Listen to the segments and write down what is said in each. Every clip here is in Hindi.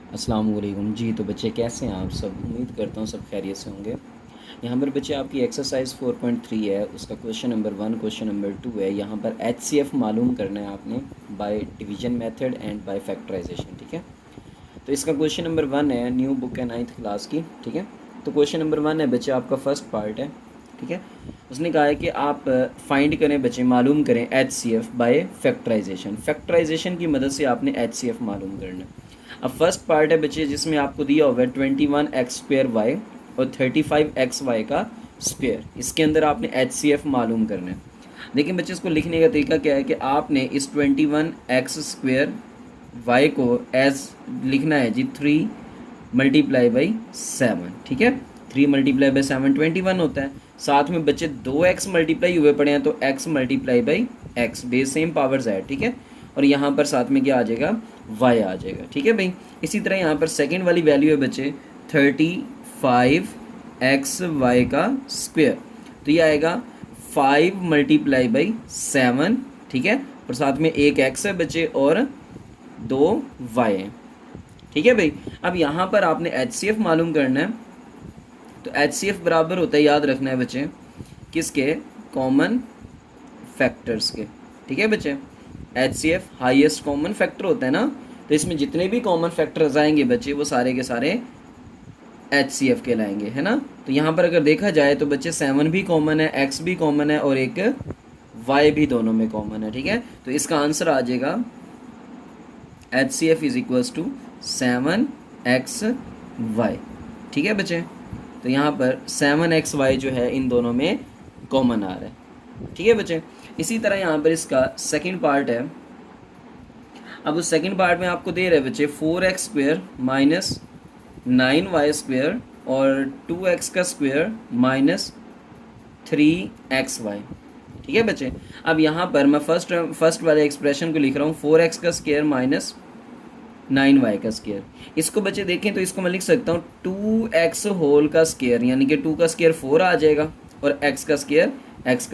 अस्सलाम वालेकुम जी। तो बच्चे कैसे हैं आप सब? उम्मीद करता हूँ सब खैरियत से होंगे। यहाँ पर बच्चे आपकी एक्सरसाइज 4.3 है, उसका क्वेश्चन नंबर 1 क्वेश्चन नंबर 2 है। यहाँ पर HCF मालूम करना है आपने by division method and by factorization. ठीक है, तो इसका क्वेश्चन नंबर 1 है, न्यू बुक है 9th क्लास की। ठीक है, तो क्वेश्चन नंबर 1 है बच्चे आपका फर्स्ट पार्ट है। ठीक है, उसने कहा है कि आप फाइंड करें बच्चे, मालूम करें HCF बाय फैक्टराइजेशन। फैक्टराइजेशन की मदद से आपने HCF मालूम करना है। अब फर्स्ट पार्ट है बच्चे जिसमें आपको दिया हुआ है 21x² y और 35xy का स्क्वेयर। इसके अंदर आपने HCF मालूम करना है। देखिए बच्चे, इसको लिखने का तरीका क्या है कि आपने इस 21x² y को एज लिखना है जी 3 × 7। ठीक है, 3 × 7 21 होता है। साथ में बच्चे 2x मल्टीप्लाई हुए पड़े हैं, तो x × x base same powers है। ठीक है, और यहाँ पर साथ में क्या आ जाएगा, y आ जाएगा। ठीक है भाई, इसी तरह यहाँ पर सेकेंड वाली वैल्यू है बच्चे 35xy का स्क्वेयर, तो ये आएगा 5 × 7। ठीक है, और साथ में एक x है बच्चे और 2y है। ठीक है भाई, अब यहाँ पर आपने HCF मालूम करना है, तो HCF बराबर होता है, याद रखना है बच्चे, किसके, कॉमन फैक्टर्स के। ठीक है बच्चे, HCF हाईएस्ट कॉमन फैक्टर होता है ना, तो इसमें जितने भी कॉमन फैक्टर्स आएंगे बच्चे वो सारे के सारे HCF के लाएंगे, है ना। तो यहाँ पर अगर देखा जाए तो बच्चे 7 भी कॉमन है, x भी कॉमन है और एक y भी दोनों में कॉमन है। ठीक है, तो इसका आंसर आ जाएगा HCF = 7xy। ठीक है बच्चे, तो यहाँ पर 7xy जो है इन दोनों में कॉमन आ रहा है। ठीक है बच्चे, इसी तरह यहाँ पर इसका सेकंड पार्ट है। अब उस सेकंड पार्ट में आपको दे रहे बच्चे 4x² - 9y² और 2x का स्क्वेयर -3xy। ठीक है बच्चे, अब यहाँ पर मैं फर्स्ट वाले एक्सप्रेशन को लिख रहा हूँ 4x का स्क्वेयर -9y का स्क्वेयर। इसको बच्चे देखें तो इसको मैं लिख सकता हूँ 2x होल का स्क्वेयर, यानी कि 2 का स्क्वेयर 4 आ जाएगा और x का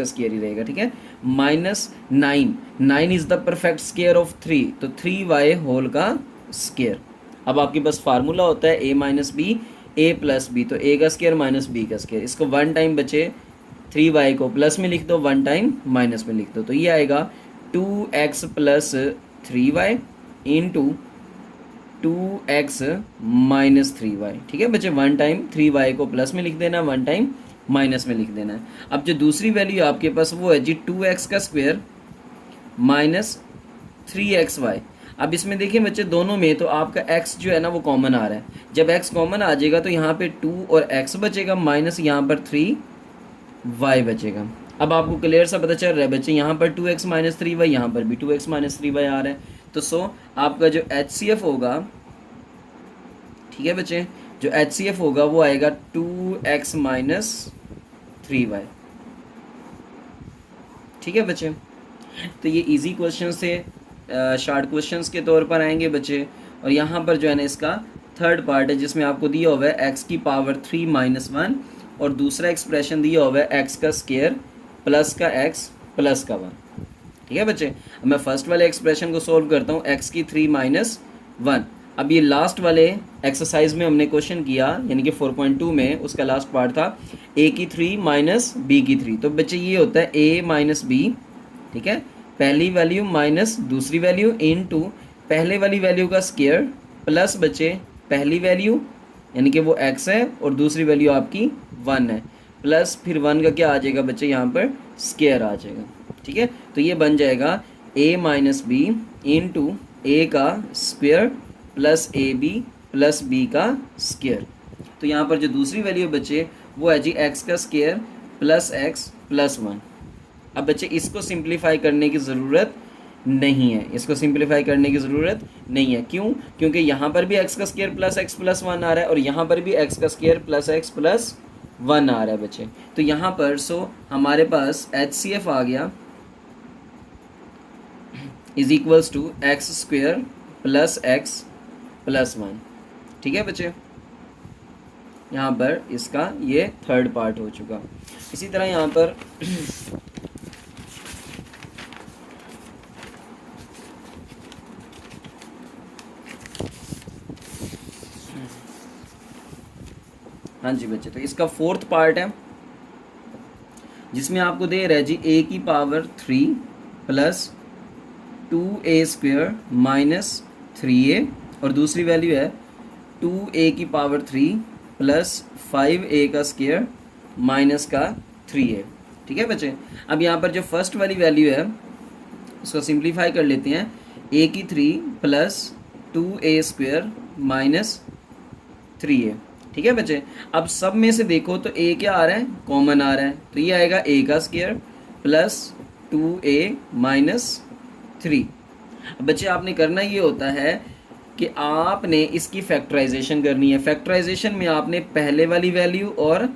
स्क्वेयर ही रहेगा। ठीक है, -9 is the perfect square of 3, तो 3y होल का स्क्वेयर। अब आपके पास फार्मूला होता है a - b a + b, तो a का स्क्वेयर - b का स्क्वेयर। इसको 1 टाइम बचे 3y को प्लस में लिख दो, 1 टाइम माइनस में लिख दो, तो ये आएगा 2x + 3y into 2x - 3y। ठीक है बच्चे, 1 टाइम 3y को प्लस में लिख देना, 1 टाइम माइनस में लिख देना है। अब जो दूसरी वैल्यू आपके पास वो है जी 2x का स्क्वेयर -3xy। अब इसमें देखिए बच्चे दोनों में तो आपका x जो है ना वो कॉमन आ रहा है। जब x कॉमन आ जाएगा तो यहाँ पे 2 और x बचेगा, माइनस यहाँ पर 3y बचेगा। अब आपको क्लियर सा पता चल रहा है बच्चे, यहाँ पर 2x - 3y, यहाँ पर भी 2x - 3y आ रहा है। तो आपका जो HCF होगा, ठीक है बच्चे, जो HCF होगा वो आएगा 2x - 3y। ठीक है बच्चे, तो ये इजी क्वेश्चन से शॉर्ट क्वेश्चंस के तौर पर आएंगे बच्चे। और यहाँ पर जो है ना इसका थर्ड पार्ट है जिसमें आपको दिया हुआ है x³ 3 - 1 और दूसरा एक्सप्रेशन दिया हुआ है x का स्क्वायर प्लस का x प्लस का 1। ठीक है बच्चे, अब मैं फर्स्ट वाले एक्सप्रेशन को सोल्व करता हूँ, x³ - 1। अब ये लास्ट वाले एक्सरसाइज में हमने क्वेश्चन किया, यानी कि 4.2 में उसका लास्ट पार्ट था a³ - b³। तो बच्चे ये होता है a - b, ठीक है, पहली वैल्यू माइनस दूसरी वैल्यू इनटू पहले वाली वैल्यू का स्क्वायर प्लस बच्चे पहली वैल्यू यानी कि वो x है और दूसरी वैल्यू आपकी 1 है, प्लस फिर 1 का क्या आ जाएगा बच्चे, यहाँ पर स्क्वायर आ जाएगा। ठीक है, तो ये बन जाएगा a - b इंटू a का square plus ab plus b का स्क्वायर। तो यहाँ पर जो दूसरी वैल्यू बच्चे वो है जी x का स्क्वायर प्लस x प्लस 1। अब बच्चे इसको सिंप्लीफाई करने की ज़रूरत नहीं है, इसको सिंप्लीफाई करने की ज़रूरत नहीं है। क्यों? क्योंकि यहाँ पर भी x का स्क्वायर प्लस x प्लस 1 आ रहा है और यहाँ पर भी x का स्क्वायर प्लस x प्लस 1 आ रहा है बच्चे। तो यहाँ पर हमारे पास HCF आ गया = x² प्लस x प्लस 1। ठीक है बच्चे, यहाँ पर इसका ये थर्ड पार्ट हो चुका। इसी तरह यहाँ पर हाँ जी बच्चे, तो इसका फोर्थ पार्ट है जिसमें आपको दे रहा है जी ए की power 3 plus 2a² minus 3a, और दूसरी वैल्यू है 2a की पावर 3 प्लस 5a का स्क्वायर माइनस का 3a। ठीक है बच्चे, अब यहाँ पर जो फर्स्ट वाली वैल्यू है उसको सिंप्लीफाई कर लेते हैं, a की 3 प्लस 2a² माइनस 3a। ठीक है बच्चे, अब सब में से देखो तो a क्या आ रहा है, कॉमन आ रहा है, तो ये आएगा a का स्क्वायर प्लस 2a माइनस 3। अब बच्चे आपने करना ये होता है कि आपने इसकी फैक्टराइजेशन करनी है। फैक्टराइजेशन में आपने पहले वाली वैल्यू और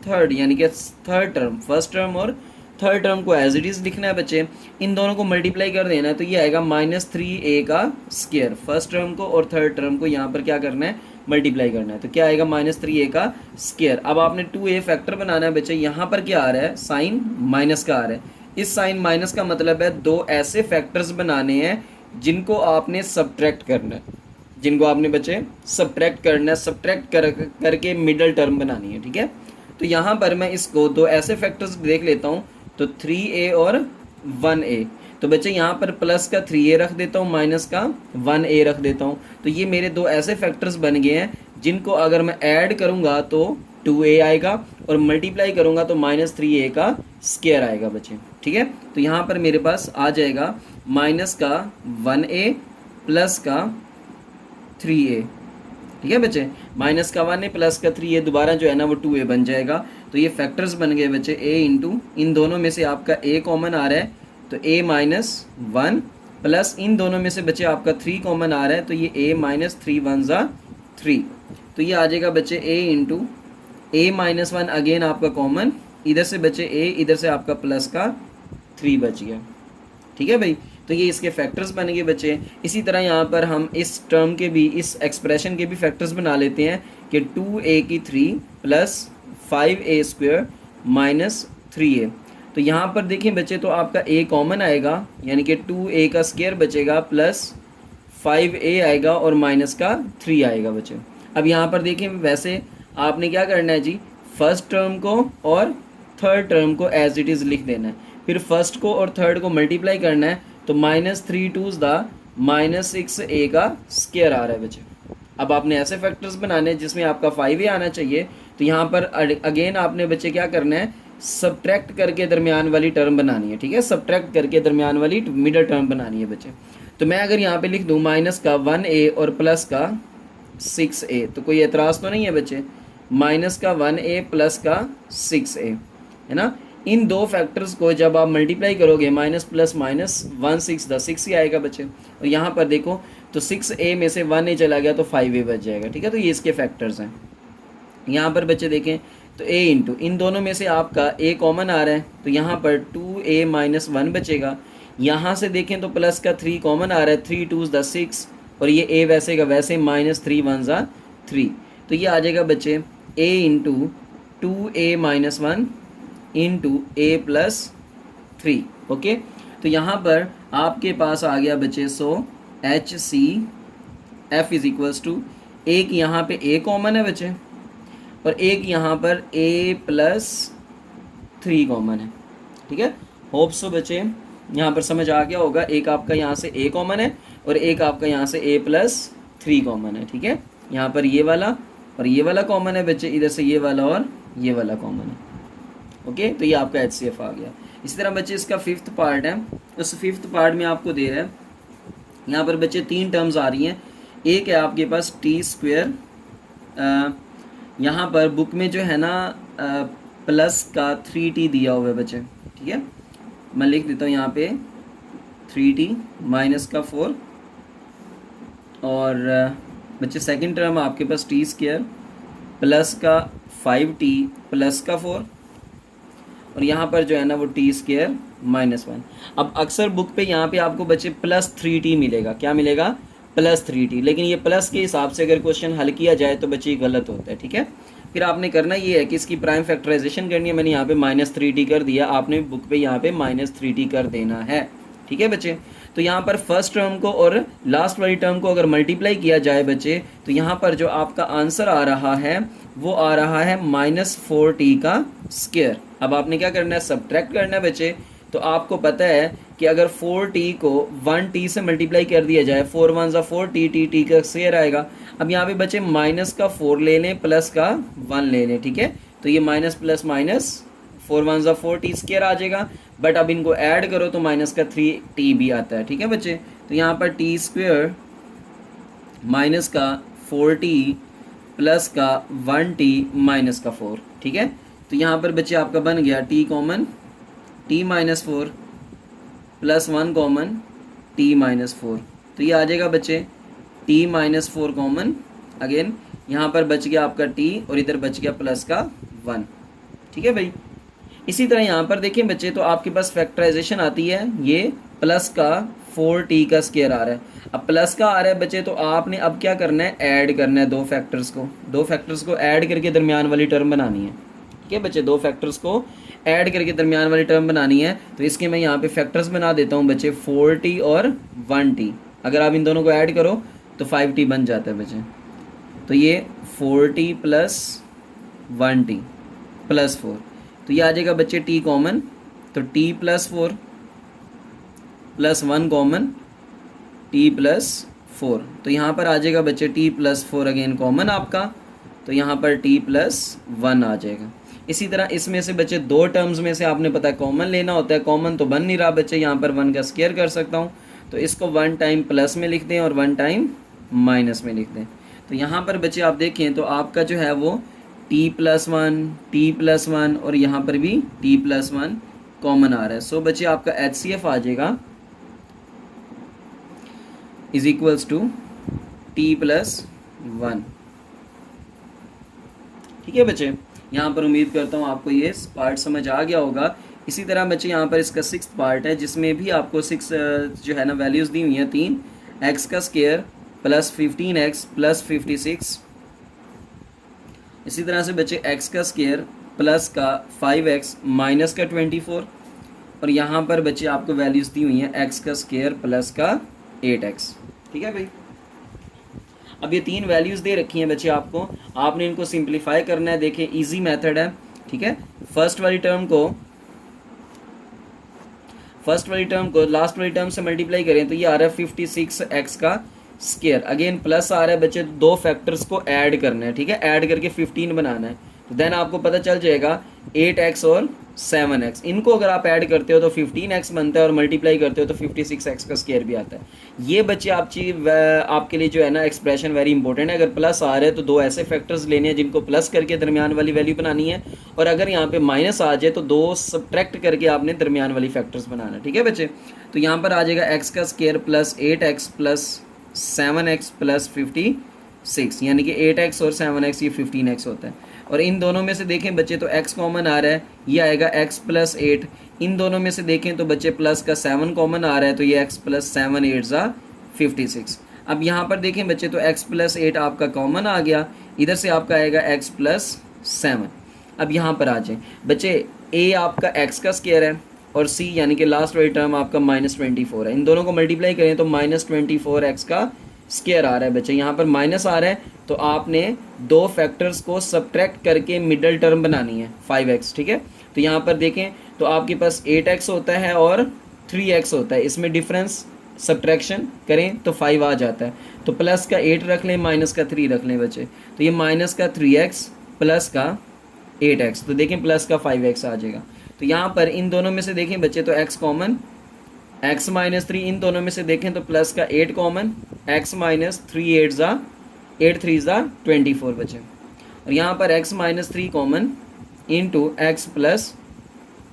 थर्ड यानी कि थर्ड टर्म, फर्स्ट टर्म और थर्ड टर्म को एज इट इज़ लिखना है बच्चे, इन दोनों को मल्टीप्लाई कर देना है, तो ये आएगा -3a का स्क्वायर। फर्स्ट टर्म को और थर्ड टर्म को यहाँ पर क्या करना है, मल्टीप्लाई करना है, तो क्या आएगा -3a का स्क्वायर। अब आपने 2a फैक्टर बनाना है बच्चे, यहाँ पर क्या आ रहा है, साइन माइनस का आ रहा है। इस साइन माइनस का मतलब है दो ऐसे फैक्टर्स बनाने हैं जिनको आपने सब्ट्रैक्ट करना है, जिनको आपने बच्चे सब्ट्रैक्ट करना है, सब्ट्रैक्ट करके मिडल टर्म बनानी है। ठीक है, तो यहाँ पर मैं इसको दो ऐसे फैक्टर्स देख लेता हूँ, तो 3a और 1a। तो बच्चे यहाँ पर प्लस का 3a रख देता हूँ, माइनस का 1a रख देता हूँ, तो ये मेरे दो ऐसे फैक्टर्स बन गए हैं जिनको अगर मैं ऐड करूँगा तो 2a आएगा और मल्टीप्लाई करूँगा तो -3a का स्क्वायर आएगा बच्चे। ठीक है, तो यहाँ पर मेरे पास आ जाएगा माइनस का 1a प्लस का 3a। ठीक है बच्चे, माइनस का 1a प्लस का 3a दोबारा जो है ना वो 2a बन जाएगा। तो ये फैक्टर्स बन गए बच्चे a इंटू, इन दोनों में से आपका a कॉमन आ रहा है तो a -1 प्लस इन दोनों में से बच्चे आपका 3 कॉमन आ रहा है, तो ये a -3 1 ज़ा 3, तो ये आ जाएगा बच्चे a इंटू a -1 अगेन आपका कॉमन, इधर से बच्चे a, इधर से आपका प्लस का 3 बच गया। ठीक है भाई, तो ये इसके फैक्टर्स बन गए बच्चे। इसी तरह यहाँ पर हम इस टर्म के भी, इस एक्सप्रेशन के भी फैक्टर्स बना लेते हैं कि 2a की 3 प्लस 5a² माइनस 3a। तो यहाँ पर देखें बच्चे तो आपका a कॉमन आएगा, यानी कि 2a का स्क्वायर बचेगा प्लस 5a आएगा और माइनस का 3 आएगा बच्चे। अब यहाँ पर देखें वैसे आपने क्या करना है जी, फर्स्ट टर्म को और थर्ड टर्म को एज इट इज़ लिख देना है, फिर फर्स्ट को और थर्ड को मल्टीप्लाई करना है, तो -3 2 -6a का स्क्वायर आ रहा है बच्चे। अब आपने ऐसे फैक्टर्स बनाने हैं जिसमें आपका 5a आना चाहिए, तो यहाँ पर अगेन आपने बच्चे क्या करना है, सब्ट्रैक्ट करके दरमियान वाली टर्म बनानी है। ठीक है, सब्ट्रैक्ट करके दरमियान वाली मिडल टर्म बनानी है बच्चे। तो मैं अगर यहाँ पे लिख दूँ माइनस का 1a और प्लस का 6a, तो कोई एतराज़ तो नहीं है बच्चे, माइनस का 1a प्लस का 6a है ना। इन दो फैक्टर्स को जब आप मल्टीप्लाई करोगे, माइनस प्लस माइनस 1 6 द 6 ही आएगा बच्चे। और यहाँ पर देखो तो 6a में से 1a चला गया तो 5a बच जाएगा। ठीक है, तो ये इसके फैक्टर्स हैं। यहाँ पर बच्चे देखें तो a इंटू, इन दोनों में से आपका a कॉमन आ रहा है, तो यहाँ पर 2a - 1 बचेगा। यहाँ से देखें तो प्लस का 3 कॉमन आ रहा है, 3 2 द 6, और ये a वैसे का वैसे -3 1 ज़ा 3, तो ये आ जाएगा बच्चे a into 2a - 1 into a plus 3। Okay, तो यहाँ पर आपके पास आ गया बच्चे, सो HCF इज इक्वल्स टू, एक यहाँ पे a कॉमन है बच्चे और एक यहाँ पर a प्लस 3 कॉमन है। ठीक है, होप सो बच्चे यहाँ पर समझ आ गया होगा। एक आपका यहाँ से a कॉमन है और एक आपका यहाँ से a प्लस 3 कॉमन है। ठीक है, यहाँ पर ये वाला और ये वाला कॉमन है बच्चे, इधर से ये वाला और ये वाला कॉमन है। ओके, तो ये आपका HCF आ गया। इसी तरह बच्चे इसका फिफ्थ पार्ट है, उस फिफ्थ पार्ट में आपको दे रहा है, यहाँ पर बच्चे 3 टर्म्स आ रही हैं। एक है आपके पास t², यहाँ पर बुक में जो है ना प्लस का 3t दिया हुआ है बच्चे। ठीक है, मैं लिख देता हूँ यहाँ पे 3t माइनस का 4, और बच्चे सेकंड टर्म आपके पास t² प्लस का 5t प्लस का 4, और यहाँ पर जो है ना वो t² -1। अब अक्सर बुक पे यहाँ पे आपको बच्चे प्लस 3t मिलेगा। क्या मिलेगा? Plus 3t। लेकिन ये प्लस के हिसाब से अगर क्वेश्चन हल किया जाए तो बच्चे गलत होता है। ठीक है, फिर आपने करना ये है कि इसकी प्राइम फैक्टराइजेशन करनी है। मैंने यहाँ पे -3t कर दिया, आपने बुक पे यहाँ पे -3t कर देना है। ठीक है बच्चे, तो यहाँ पर फर्स्ट टर्म को और लास्ट वाली टर्म को अगर मल्टीप्लाई किया जाए बच्चे, तो यहाँ पर जो आपका आंसर आ रहा है वो आ रहा है -4t का स्क्वायर। अब आपने क्या करना है, सब्ट्रैक्ट करना है बच्चे। तो आपको पता है कि अगर 4t को 1t से मल्टीप्लाई कर दिया जाए, 4 1 ज़ा 4t, t का स्क्वायर आएगा। अब यहाँ पे बच्चे माइनस का 4 ले लें, प्लस का 1 ले लें, ठीक है। तो ये माइनस प्लस माइनस 4 1 ज़ा 4t स्क्वायर आ जाएगा। बट अब इनको ऐड करो तो माइनस का 3t भी आता है, ठीक है बच्चे। तो यहाँ पर t स्क्वायर माइनस का 4t प्लस का 1t माइनस का 4, ठीक है। तो यहाँ पर बच्चे आपका बन गया t common t minus 4 plus 1 common t minus 4। तो ये आ जाएगा बच्चे t माइनस 4 कॉमन। अगेन यहाँ पर बच गया आपका t और इधर बच गया प्लस का 1, ठीक है भाई। इसी तरह यहाँ पर देखें बच्चे, तो आपके पास फैक्टराइजेशन आती है, ये प्लस का 4t का स्क्वायर आ रहा है। अब प्लस का आ रहा है बच्चे, तो आपने अब क्या करना है, ऐड करना है दो फैक्टर्स को ऐड करके दरमियान वाली टर्म बनानी है, ठीक है बच्चे। दो फैक्टर्स को ऐड करके दरमियान वाली टर्म बनानी है। तो इसके मैं यहाँ पे फैक्टर्स बना देता हूँ बच्चे, 4t और 1t। अगर आप इन दोनों को ऐड करो तो 5t बन जाता है बच्चे। तो ये 4t प्लस 1t प्लस 4, तो ये आ जाएगा बच्चे t कॉमन। तो t plus 4 plus 1 common t plus 4। तो यहाँ पर आ जाएगा बच्चे t प्लस 4 अगेन कॉमन आपका, तो यहाँ पर t प्लस 1 आ जाएगा। इसी तरह इसमें से बच्चे दो टर्म्स में से आपने पता है कॉमन लेना होता है। कॉमन तो बन नहीं रहा बच्चे, यहाँ पर 1 का स्क्वायर कर सकता हूँ। तो इसको 1 टाइम प्लस में लिख दें और 1 टाइम माइनस में लिख दें। तो यहाँ पर बच्चे आप देखें तो आपका जो है वो t प्लस 1 और यहाँ पर भी t प्लस 1 कॉमन आ रहा है। सो बच्चे आपका HCF आ जाएगा is equals to t plus 1, ठीक है बच्चे। यहाँ पर उम्मीद करता हूँ आपको ये पार्ट समझ आ गया होगा। इसी तरह बच्चे यहाँ पर इसका 6th पार्ट है, जिसमें भी आपको 6 जो है ना वैल्यूज़ दी हुई हैं, 3 x का स्क्वायर प्लस 15x प्लस 56। इसी तरह से बच्चे x का स्क्वायर प्लस का 5x माइनस का 24। और यहाँ पर बच्चे आपको वैल्यूज़ दी हुई हैं x का स्क्वायर प्लस का 8x, ठीक है भाई। अब ये 3 वैल्यूज़ दे रखी हैं बच्चे आपको, आपने इनको सिंप्लीफाई करना है। देखें इजी मेथड है, ठीक है। फर्स्ट वाली टर्म को लास्ट वाली टर्म से मल्टीप्लाई करें तो ये आ रहा है 56x का स्क्वायर। अगेन प्लस आ रहा है बच्चे, दो फैक्टर्स को ऐड करना है, ठीक है। ऐड करके 15 बनाना है। तो देन आपको पता चल जाएगा 8x और 7x, इनको अगर आप ऐड करते हो तो 15x बनता है और मल्टीप्लाई करते हो तो 56x का स्क्वायर भी आता है। ये बच्चे आपके लिए जो है ना एक्सप्रेशन वेरी इंपॉर्टेंट है। अगर प्लस आ रहा है तो दो ऐसे फैक्टर्स लेने हैं जिनको प्लस करके दरमियान वाली वैल्यू बनानी है, और अगर यहाँ पे माइनस आ जाए तो दो सब्ट्रैक्ट करके आपने दरमियान वाली फैक्टर्स बनाना है, ठीक है बच्चे। तो यहाँ पर आ जाएगा x का square plus 8x plus 7x plus 56, यानी कि 8x और 7x ये 15x होता है। और इन दोनों में से देखें बच्चे तो x कॉमन आ रहा है, ये आएगा x प्लस 8। इन दोनों में से देखें तो बच्चे प्लस का 7 कॉमन आ रहा है, तो ये x प्लस 7 8 ज़ा 56। अब यहाँ पर देखें बच्चे तो x प्लस 8 आपका कॉमन आ गया, इधर से आपका आएगा x प्लस 7। अब यहाँ पर आ जाए बच्चे, a आपका x का स्क्वायर है और c यानी कि लास्ट वाली टर्म आपका -24 है। इन दोनों को मल्टीप्लाई करें तो -24x का स्क्वायर आ रहा है बच्चे। यहाँ पर माइनस आ रहा है तो आपने दो फैक्टर्स को सब्ट्रैक्ट करके मिडल टर्म बनानी है 5x, ठीक है। तो यहाँ पर देखें तो आपके पास 8x होता है और 3x होता है, इसमें डिफरेंस सब्ट्रैक्शन करें तो 5 आ जाता है। तो प्लस का 8 रख लें, माइनस का 3 रख लें बच्चे। तो ये माइनस का 3x प्लस का 8x, तो देखें प्लस का 5x आ जाएगा। तो यहाँ पर इन दोनों में से देखें बच्चे तो x कॉमन, x माइनस 3, इन दोनों में से देखें तो प्लस का 8 कॉमन, x माइनस 3 8 ज़ा 8 3 ज़ा 24 बचे। और यहाँ पर x minus 3 common into x plus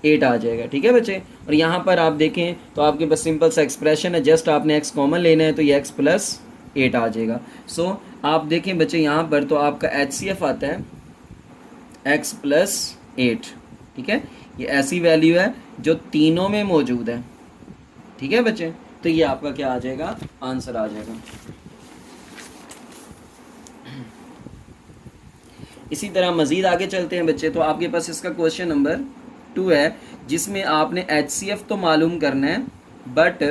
8 आ जाएगा, ठीक है बच्चे। और यहाँ पर आप देखें तो आपके पास सिंपल सा एक्सप्रेशन है, जस्ट आपने x कॉमन लेना है तो ये x प्लस 8 आ जाएगा। सो आप देखें बच्चे यहाँ पर तो आपका HCF आता है x प्लस 8, ठीक है। ये ऐसी वैल्यू है जो तीनों में मौजूद है, ठीक है बच्चे। तो ये आपका क्या आ जाएगा, आंसर आ जाएगा। इसी तरह मज़ीद आगे चलते हैं बच्चे। तो आपके पास इसका क्वेश्चन नंबर 2 है, जिसमें आपने HCF तो मालूम करना है, but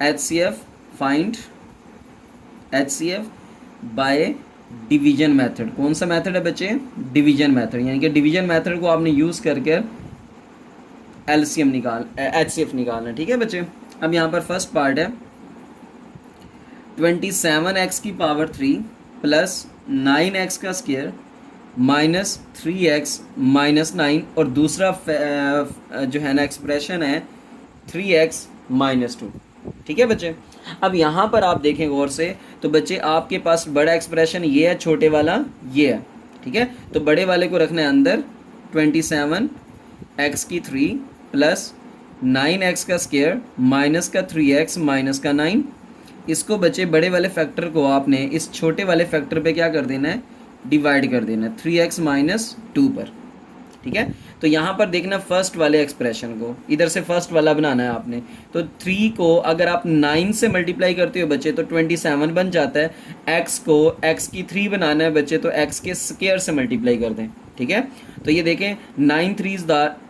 HCF find HCF bye division method. कौन सा मेथड है बच्चे? डिवीजन मेथड, यानी कि डिवीजन मेथड को आपने यूज़ करके HCF निकालना। ठीक है बच्चे। अब यहाँ पर फर्स्ट पार्ट है 27x की पावर 3 प्लस 9x का स्क्वायर माइनस 3x माइनस 9, और दूसरा जो है ना एक्सप्रेशन है 3x माइनस 2। ठीक है बच्चे। अब यहाँ पर आप देखें गौर से, तो बच्चे आपके पास बड़ा एक्सप्रेशन ये है, छोटे वाला ये है। ठीक है, तो बड़े वाले को रखना है अंदर 27x की 3 प्लस 9x का स्क्वायर माइनस का 3x माइनस का 9। इसको बच्चे बड़े वाले फैक्टर को आपने इस छोटे वाले फैक्टर पे क्या कर देना है? डिवाइड कर देना है 3x माइनस 2 पर। ठीक है, तो यहाँ पर देखना फर्स्ट वाले एक्सप्रेशन को, इधर से फर्स्ट वाला बनाना है आपने। तो 3 को अगर आप 9 से मल्टीप्लाई करते हो बच्चे तो 27 बन जाता है। x को x की 3 बनाना है बच्चे, तो x के स्क्वायर से मल्टीप्लाई कर दें। ठीक है, तो ये देखें 9 3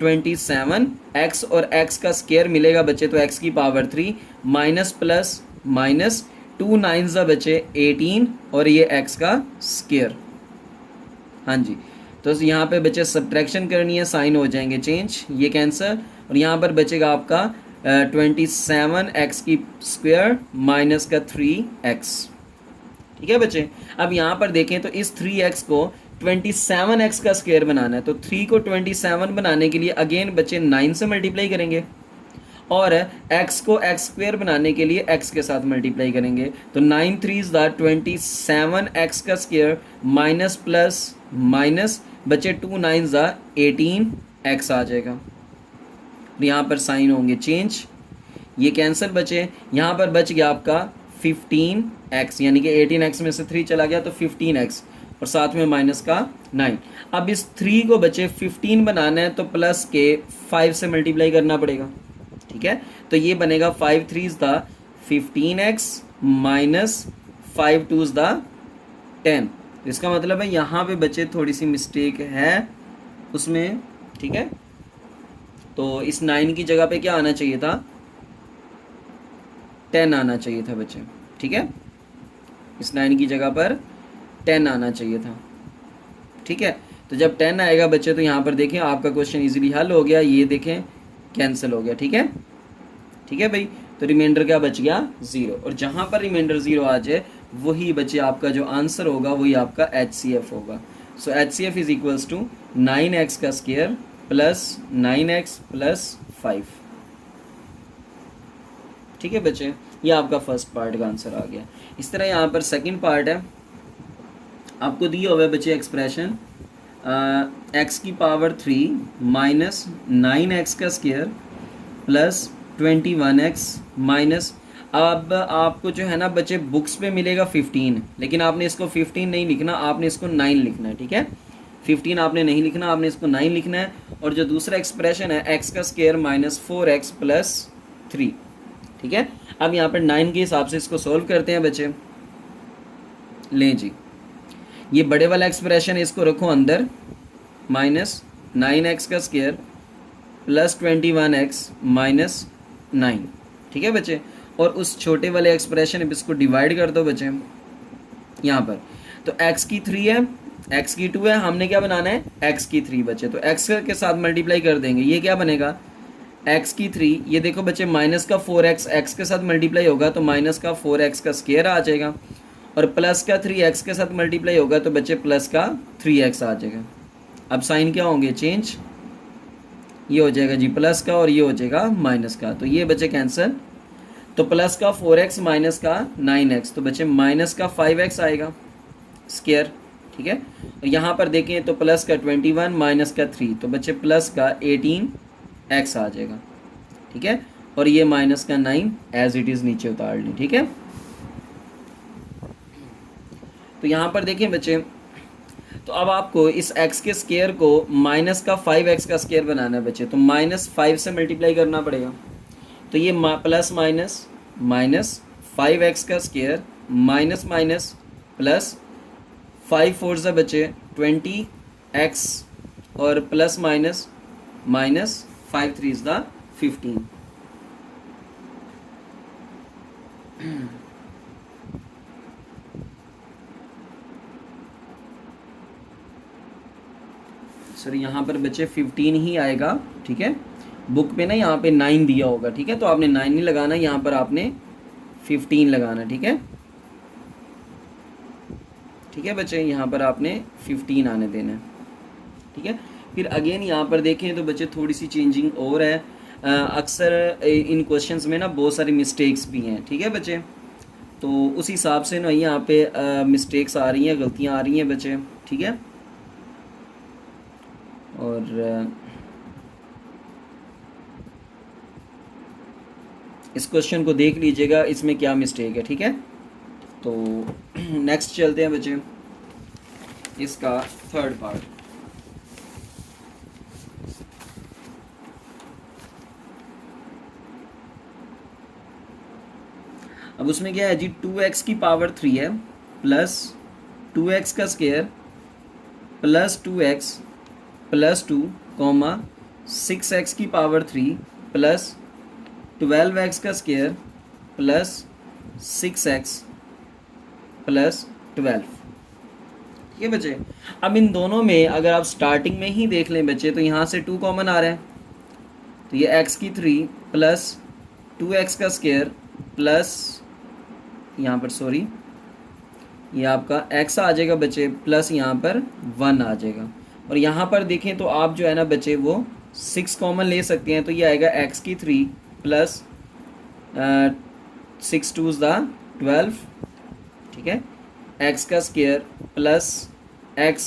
27, x और x का स्क्वायर मिलेगा बच्चे, तो x की पावर 3 माइनस प्लस माइनस 2 9 बच्चे 18, और ये x का स्क्वायर। हाँ जी, तो यहाँ पे बच्चे सब्ट्रैक्शन करनी है, साइन हो जाएंगे चेंज, ये कैंसर, और यहाँ पर बचेगा आपका 27x की स्क्वायर माइनस का 3x। ठीक है बच्चे। अब यहाँ पर देखें तो इस 3x को 27x का स्क्वायर बनाना है, तो 3 को 27 बनाने के लिए अगेन बच्चे 9 से मल्टीप्लाई करेंगे, और x को x स्क्वायर बनाने के लिए x के साथ मल्टीप्लाई करेंगे। तो 9 3 27x का स्क्वायर माइनस प्लस माइनस बचे 2 9 18x आ जाएगा। यहाँ पर साइन होंगे चेंज, ये कैंसिल बचे। यहाँ पर बच गया आपका 15x, यानी कि 18x में से 3 चला गया तो 15x, और साथ में माइनस का 9। अब इस 3 को बचे 15 बनाना है तो प्लस के 5 से मल्टीप्लाई करना पड़ेगा। ठीक है, तो ये बनेगा 5 3 15x माइनस 5 2 10। इसका मतलब है यहाँ पे बच्चे थोड़ी सी मिस्टेक है उसमें। ठीक है, तो इस 9 की जगह पे क्या आना चाहिए था? 10 आना चाहिए था बच्चे। ठीक है, इस 9 की जगह पर 10 आना चाहिए था। ठीक है, तो जब 10 आएगा बच्चे तो यहाँ पर देखें आपका क्वेश्चन इजीली हल हो गया, ये देखें कैंसिल हो गया। ठीक है, ठीक है भाई, तो रिमाइंडर क्या बच गया? 0, और जहाँ पर रिमाइंडर 0 आ जाए वही बच्चे आपका जो आंसर होगा वही आपका HCF होगा। So HCF is equals to 9x का स्क्वायर प्लस 9x प्लस 5। ठीक है बच्चे, ये आपका फर्स्ट पार्ट का आंसर आ गया। इस तरह यहाँ पर सेकंड पार्ट है, आपको दिया हुआ है बच्चे एक्सप्रेशन x की पावर 3 माइनस 9x का स्क्वायर प्लस 21x माइनस, अब आपको जो है ना बच्चे बुक्स पे मिलेगा 15, लेकिन आपने इसको 15 नहीं लिखना, आपने इसको 9 लिखना है। ठीक है, 15 आपने नहीं लिखना, आपने इसको 9 लिखना है। और जो दूसरा एक्सप्रेशन है x का स्क्वायर माइनस 4x प्लस 3। ठीक है, अब यहाँ पर 9 के हिसाब से इसको सोल्व करते हैं बच्चे। लें जी, ये बड़े वाला एक्सप्रेशन है, इसको रखो अंदर, माइनस 9x का स्क्वायर प्लस 21x माइनस 9। ठीक है बच्चे, और उस छोटे वाले एक्सप्रेशन इसको डिवाइड कर दो बच्चे यहाँ पर। तो x की 3 है, x की 2 है, हमने क्या बनाना है? x की 3 बच्चे, तो x के साथ मल्टीप्लाई कर देंगे, ये क्या बनेगा? x की 3, ये देखो बच्चे माइनस का 4x x के साथ मल्टीप्लाई होगा तो माइनस का 4x का स्क्वायर आ जाएगा, और प्लस का 3x के साथ मल्टीप्लाई होगा तो बच्चे प्लस का 3x आ जाएगा। अब साइन क्या होंगे? चेंज, ये हो जाएगा जी प्लस का, और ये हो जाएगा माइनस का, तो ये बच्चे कैंसिल। तो प्लस का 4x माइनस का 9x, तो बच्चे माइनस का 5x आएगा स्क्वायर। ठीक है, और यहाँ पर देखें तो प्लस का 21 माइनस का 3, तो बच्चे प्लस का 18x आ जाएगा। ठीक है, और ये माइनस का 9 एज इट इज़ नीचे उतार ली। ठीक है, तो यहाँ पर देखें बच्चे, तो अब आपको इस x के स्क्वायर को माइनस का 5x का स्क्वायर बनाना है बच्चे, तो माइनस 5 से मल्टीप्लाई करना पड़ेगा। तो ये प्लस माइनस माइनस 5x का स्क्वायर माइनस माइनस प्लस 5 4 बच्चे 20x, और प्लस माइनस माइनस 5 3 15। सर यहाँ पर बच्चे 15 ही आएगा, ठीक है। बुक पे ना यहाँ पे 9 दिया होगा, ठीक है, तो आपने 9 नहीं लगाना, यहाँ पर आपने 15 लगाना, ठीक है। ठीक है बच्चे, यहाँ पर आपने 15 आने देना है, ठीक है। फिर अगेन यहाँ पर देखें तो बच्चे थोड़ी सी चेंजिंग और है। अक्सर इन क्वेश्चंस में ना बहुत सारी मिस्टेक्स भी हैं, ठीक है बच्चे। तो उस हिसाब से ना यहाँ पे मिस्टेक्स आ रही हैं, गलतियाँ आ रही हैं बच्चे, ठीक है। और इस क्वेश्चन को देख लीजिएगा, इसमें क्या मिस्टेक है, ठीक है। तो नेक्स्ट चलते हैं बच्चे, इसका थर्ड पार्ट। अब उसमें क्या है जी, 2x की पावर 3 है प्लस 2x का square plus 2x plus 2 comma 6x की पावर 3 प्लस 12x का स्क्वायर प्लस 6x प्लस 12, ठीक है बच्चे। अब इन दोनों में अगर आप स्टार्टिंग में ही देख लें बच्चे, तो यहाँ से 2 कॉमन आ रहा है, तो ये x की 3 प्लस 2x का स्क्वायर प्लस, यहाँ पर सॉरी, ये आपका x आ जाएगा बच्चे, प्लस यहाँ पर 1 आ जाएगा। और यहाँ पर देखें तो आप जो है ना बच्चे वो 6 कॉमन ले सकते हैं, तो ये आएगा x की 3 प्लस 6 2 ज़ 12, ठीक है, x का स्क्वायर प्लस x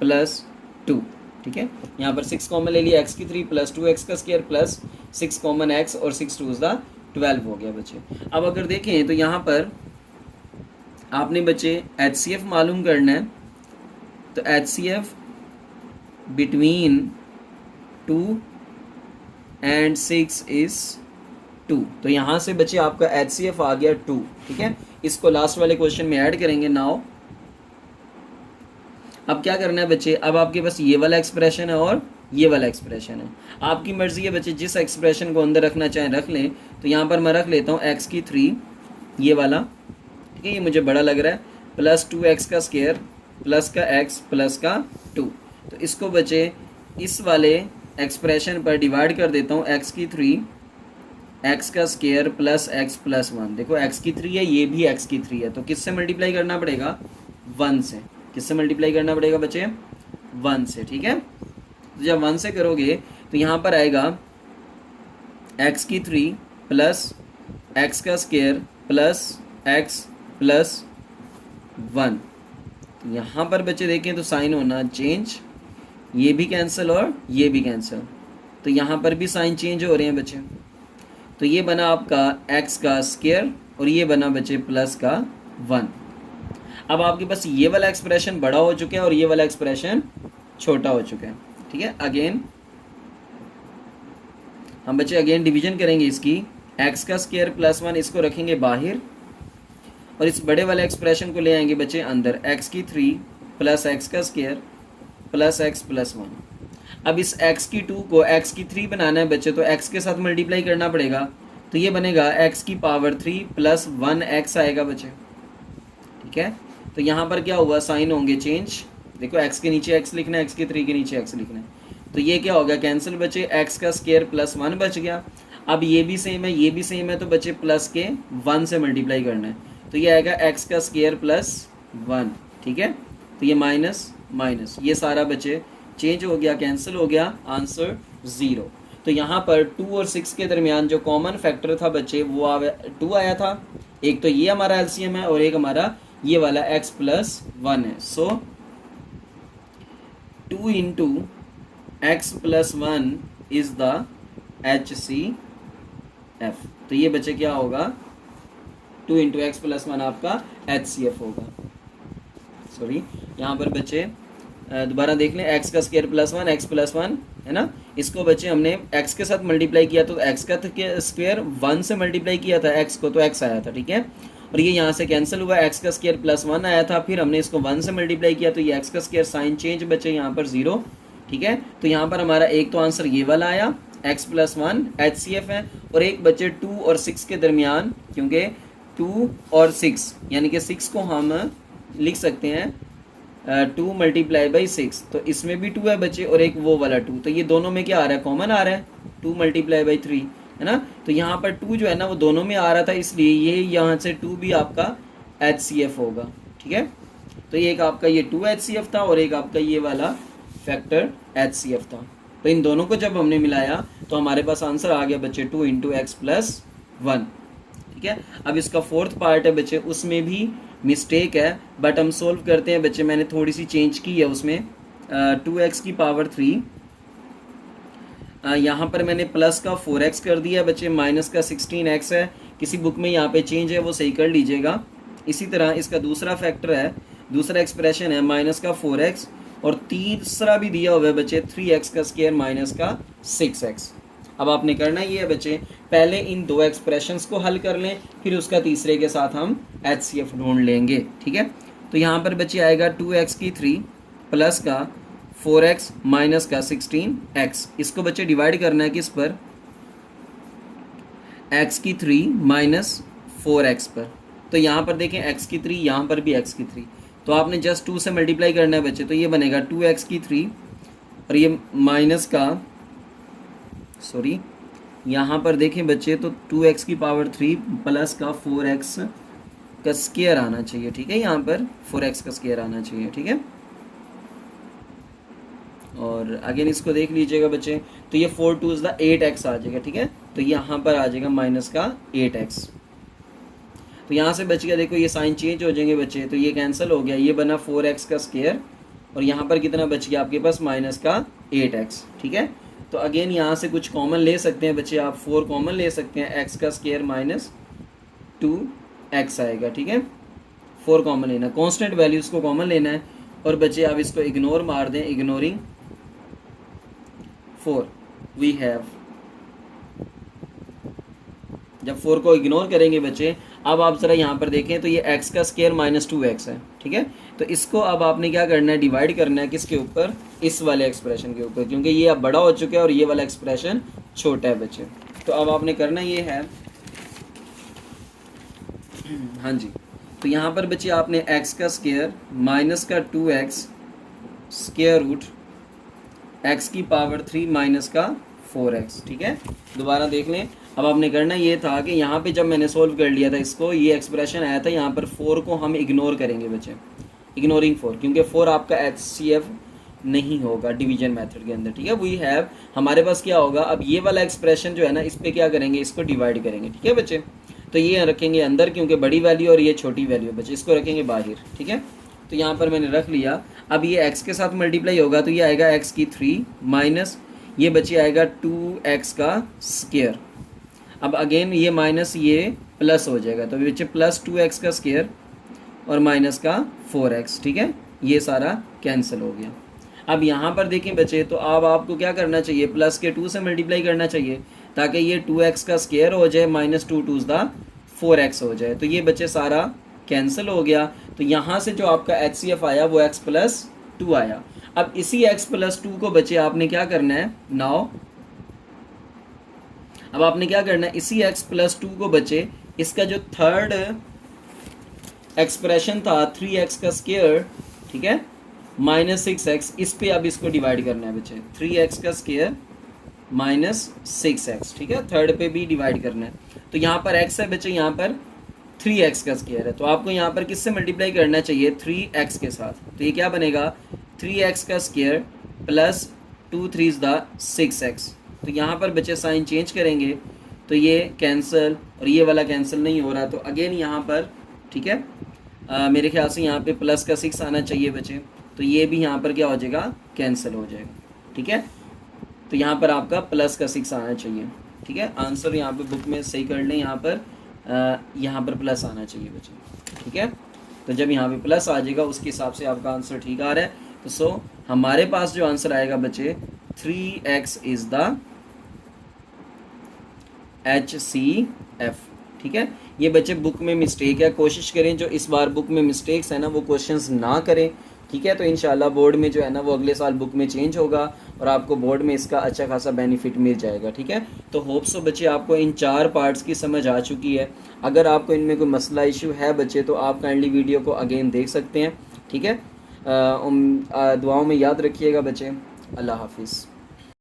प्लस 2, ठीक है। यहाँ पर 6 कॉमन ले लिया, x की 3 प्लस 2x का स्क्वायर प्लस 6 कॉमन x और 6 2 ज़ 12 हो गया बच्चे। अब अगर देखें तो यहाँ पर आपने बच्चे HCF मालूम करना है, तो HCF बिटवीन 2 एंड 6 इज़ 2, तो यहाँ से बच्चे आपका HCF आ गया 2, ठीक है। इसको लास्ट वाले क्वेश्चन में ऐड करेंगे नाउ। अब क्या करना है बच्चे, अब आपके पास ये वाला एक्सप्रेशन है और ये वाला एक्सप्रेशन है, आपकी मर्जी है बच्चे, जिस एक्सप्रेशन को अंदर रखना चाहें रख लें। तो यहाँ पर मैं रख लेता हूँ x की 3, ये वाला, ठीक है, ये मुझे बड़ा लग रहा है, प्लस 2x का स्क्वायर प्लस का x प्लस का 2। तो इसको बच्चे इस वाले एक्सप्रेशन पर डिवाइड कर देता हूँ, x की 3 x का स्क्वायर प्लस x प्लस 1। देखो x की 3 है, ये भी x की 3 है, तो किससे मल्टीप्लाई करना पड़ेगा, 1 से। किससे मल्टीप्लाई करना पड़ेगा बच्चे, 1 से, ठीक है। तो जब 1 से करोगे तो यहाँ पर आएगा x की 3 प्लस x का स्क्वायर प्लस x प्लस 1। तो यहाँ पर बच्चे देखें तो साइन होना चेंज, ये भी कैंसिल और ये भी कैंसिल, तो यहाँ पर भी साइन चेंज हो रहे हैं बच्चे। तो ये बना आपका x का स्क्वायर और ये बना बच्चे प्लस का 1। अब आपके पास ये वाला एक्सप्रेशन बड़ा हो चुका है और ये वाला एक्सप्रेशन छोटा हो चुका है, ठीक है। अगेन हम बच्चे अगेन डिवीजन करेंगे इसकी, x का स्क्वायर प्लस 1 इसको रखेंगे बाहर और इस बड़े वाले एक्सप्रेशन को ले आएंगे बच्चे अंदर, x की 3 प्लस x का स्क्वायर प्लस x प्लस 1। अब इस x की 2 को x की 3 बनाना है बच्चे, तो x के साथ मल्टीप्लाई करना पड़ेगा, तो ये बनेगा x की पावर 3 प्लस 1x आएगा बच्चे, ठीक है। तो यहाँ पर क्या हुआ, साइन होंगे चेंज, देखो x के नीचे x लिखना है, x की 3 के नीचे x लिखना है, तो ये क्या होगा, कैंसिल बच्चे, x का स्क्वायर प्लस 1 बच गया। अब ये भी सेम है, ये भी सेम है, तो बच्चे प्लस के 1 से मल्टीप्लाई करना है, तो ये आएगा x का स्क्वायर प्लस 1, ठीक है। तो ये माइनस माइनस, ये सारा बच्चे चेंज हो गया, कैंसिल हो गया, आंसर 0। तो यहाँ पर 2 और 6 के दरमियान जो कॉमन फैक्टर था बच्चे वो 2 आया था, एक तो ये हमारा एलसीएम है और एक हमारा ये वाला x प्लस 1 है। सो 2 into x plus 1 is the HCF। तो ये बच्चे क्या होगा, 2 इंटू एक्स प्लस 1 आपका HCF होगा। सॉरी, यहाँ पर बच्चे दोबारा देख लें, x का स्क्वायर प्लस 1 x प्लस 1 है ना, इसको बच्चे हमने x के साथ मल्टीप्लाई किया, तो x का स्क्वायर 1 से मल्टीप्लाई किया था x को, तो x आया था, ठीक है। और ये यहाँ से कैंसिल हुआ, x का स्क्वायर प्लस 1 आया था, फिर हमने इसको 1 से मल्टीप्लाई किया, तो ये x का स्क्वायर साइन चेंज बच्चे यहाँ पर 0, ठीक है। तो यहाँ पर हमारा एक तो आंसर ये वाला आया, x प्लस 1 HCF है, और एक बच्चे 2 और 6 के दरमियान, क्योंकि 2 और 6, यानी कि 6 को हम लिख सकते हैं 2 मल्टीप्लाई बाई 6, तो इसमें भी 2 है बच्चे और एक वो वाला 2, तो ये दोनों में क्या आ रहा है, कॉमन आ रहा है, 2 मल्टीप्लाई बाई 3 है ना। तो यहाँ पर 2 जो है ना वो दोनों में आ रहा था, इसलिए ये यहाँ से 2 भी आपका HCF होगा, ठीक है। तो ये एक आपका ये 2 HCF था और एक आपका ये वाला फैक्टर HCF था। तो इन दोनों को जब हमने मिलाया तो हमारे पास आंसर आ गया बच्चे 2 इंटू एक्स प्लस 1, ठीक है। अब इसका फोर्थ पार्ट है बच्चे, उसमें भी मिस्टेक है बट हम सोल्व करते हैं बच्चे, मैंने थोड़ी सी चेंज की है उसमें। 2x की पावर 3, यहाँ पर मैंने प्लस का 4x कर दिया बच्चे, माइनस का 16x है, किसी बुक में यहाँ पे चेंज है वो सही कर लीजिएगा। इसी तरह इसका दूसरा फैक्टर है, दूसरा एक्सप्रेशन है माइनस का 4x, और तीसरा भी दिया हुआ है बच्चे 3x का स्क्वायर माइनस का 6x। अब आपने करना ये है बच्चे, पहले इन दो एक्सप्रेशंस को हल कर लें, फिर उसका तीसरे के साथ हम HCF ढूंढ लेंगे, ठीक है। तो यहाँ पर बच्चे आएगा 2x की 3 प्लस का 4x माइनस का 16x। इसको बच्चे डिवाइड करना है किस पर, x की 3 माइनस 4x पर। तो यहाँ पर देखें x की 3, यहाँ पर भी x की 3, तो आपने जस्ट 2 से मल्टीप्लाई करना है बच्चे, तो ये बनेगा 2x की 3 और ये माइनस का, सॉरी यहाँ पर देखें बच्चे तो 2x की पावर 3 प्लस का 4x का स्क्वायर आना चाहिए, ठीक है। यहाँ पर 4x का स्क्वायर आना चाहिए, ठीक है। और अगेन इसको देख लीजिएगा बच्चे, तो ये 4 2 द 8x आ जाएगा, ठीक है। तो यहाँ पर आ जाएगा माइनस का 8x। तो यहाँ से बच गया, देखो ये साइन चेंज हो जाएंगे बच्चे, तो ये कैंसिल हो गया, ये बना 4x का स्क्वायर और यहाँ पर कितना बच गया आपके पास, माइनस का 8x, ठीक है। तो अगेन यहाँ से कुछ कॉमन ले सकते हैं बच्चे, आप 4 कॉमन ले सकते हैं, x का स्क्वायर माइनस 2x आएगा, ठीक है। 4 कॉमन लेना, कांस्टेंट वैल्यूज को कॉमन लेना है। और बच्चे आप इसको इग्नोर मार दें, इग्नोरिंग 4 वी हैव, जब 4 को इग्नोर करेंगे बच्चे, अब आप ज़रा यहाँ पर देखें तो ये x का स्क्वायर माइनस 2x है, ठीक है। तो इसको अब आपने क्या करना है, डिवाइड करना है किसके ऊपर, इस वाले एक्सप्रेशन के ऊपर, क्योंकि ये अब बड़ा हो चुका है और ये वाला एक्सप्रेशन छोटा है बच्चे। तो अब आपने करना ये है, हाँ जी, तो यहाँ पर बच्चे आपने x का स्क्वायर माइनस का 2x स्क्वायर रूट x की पावर 3 माइनस का 4x, ठीक है। दोबारा देख लें, अब आपने करना ये था कि यहाँ पे जब मैंने सोल्व कर लिया था इसको, ये एक्सप्रेशन आया था, यहाँ पर 4 को हम इग्नोर करेंगे बच्चे, इग्नोरिंग 4, क्योंकि 4 आपका HCF नहीं होगा डिवीजन मेथड के अंदर, ठीक है। वी हैव, हमारे पास क्या होगा, अब ये वाला एक्सप्रेशन जो है ना, इस पर क्या करेंगे, इसको डिवाइड करेंगे, ठीक है बच्चे। तो ये रखेंगे अंदर, क्योंकि बड़ी वैल्यू और ये छोटी वैल्यू बच्चे, इसको रखेंगे बाहर, ठीक है। तो यहाँ पर मैंने रख लिया। अब ये x के साथ मल्टीप्लाई होगा तो ये आएगा x की 3 माइनस ये बच्चे आएगा 2x का स्क्वायर। अब अगेन ये माइनस ये प्लस हो जाएगा, तो बच्चे प्लस 2x का स्क्वायर और माइनस का 4x, ठीक है। ये सारा कैंसिल हो गया। अब यहाँ पर देखें बच्चे, तो अब आपको क्या करना चाहिए, प्लस के 2 से मल्टीप्लाई करना चाहिए, ताकि ये 2x का स्क्वायर हो जाए माइनस 2 2 द 4x हो जाए। तो ये बच्चे सारा कैंसिल हो गया। तो यहाँ से जो आपका HCF आया वो x प्लस 2 आया। अब इसी x प्लस 2 को बच्चे आपने क्या करना है, नाउ अब आपने क्या करना है, इसी x प्लस 2 को बच्चे, इसका जो थर्ड एक्सप्रेशन था 3x का स्क्वायर, ठीक है, माइनस 6x, इस पे अब इसको डिवाइड करना है बच्चे, 3x का स्क्वायर माइनस 6x, ठीक है, थर्ड पे भी डिवाइड करना है। तो यहाँ पर x है बच्चे, यहाँ पर 3x का स्क्वायर है, तो आपको यहाँ पर किससे मल्टीप्लाई करना चाहिए, 3x के साथ। तो ये क्या बनेगा, 3x का स्क्वायर प्लस 2 3 द 6x। तो यहाँ पर बच्चे साइन चेंज करेंगे तो ये कैंसिल और ये वाला कैंसिल नहीं हो रहा, तो अगेन यहाँ पर, ठीक है, मेरे ख्याल से यहाँ पे प्लस का 6 आना चाहिए बच्चे, तो ये भी यहाँ पर क्या हो जाएगा, कैंसिल हो जाएगा, ठीक है। तो यहाँ पर आपका प्लस का 6 आना चाहिए, ठीक है। आंसर यहाँ पे बुक में सही कर लें, यहाँ पर प्लस आना चाहिए बच्चे, ठीक है। तो जब यहाँ पे प्लस आ जाएगा उसके हिसाब से आपका आंसर ठीक आ रहा है। तो सो हमारे पास जो आंसर आएगा बच्चे 3x इज़ द HCF, ठीक है। ये बच्चे बुक में मिस्टेक है, कोशिश करें जो इस बार बुक में मिस्टेक्स है ना वो क्वेश्चंस ना करें, ठीक है। तो इंशाल्लाह बोर्ड में जो है ना वो अगले साल बुक में चेंज होगा और आपको बोर्ड में इसका अच्छा खासा बेनिफिट मिल जाएगा। ठीक है, तो होप सो बच्चे आपको इन 4 पार्ट्स की समझ आ चुकी है। अगर आपको इनमें कोई मसला इशू है बच्चे तो आप काइंडली वीडियो को अगेन देख सकते हैं। ठीक है, दुआओं में याद रखिएगा बच्चे। अल्लाह हाफिज़।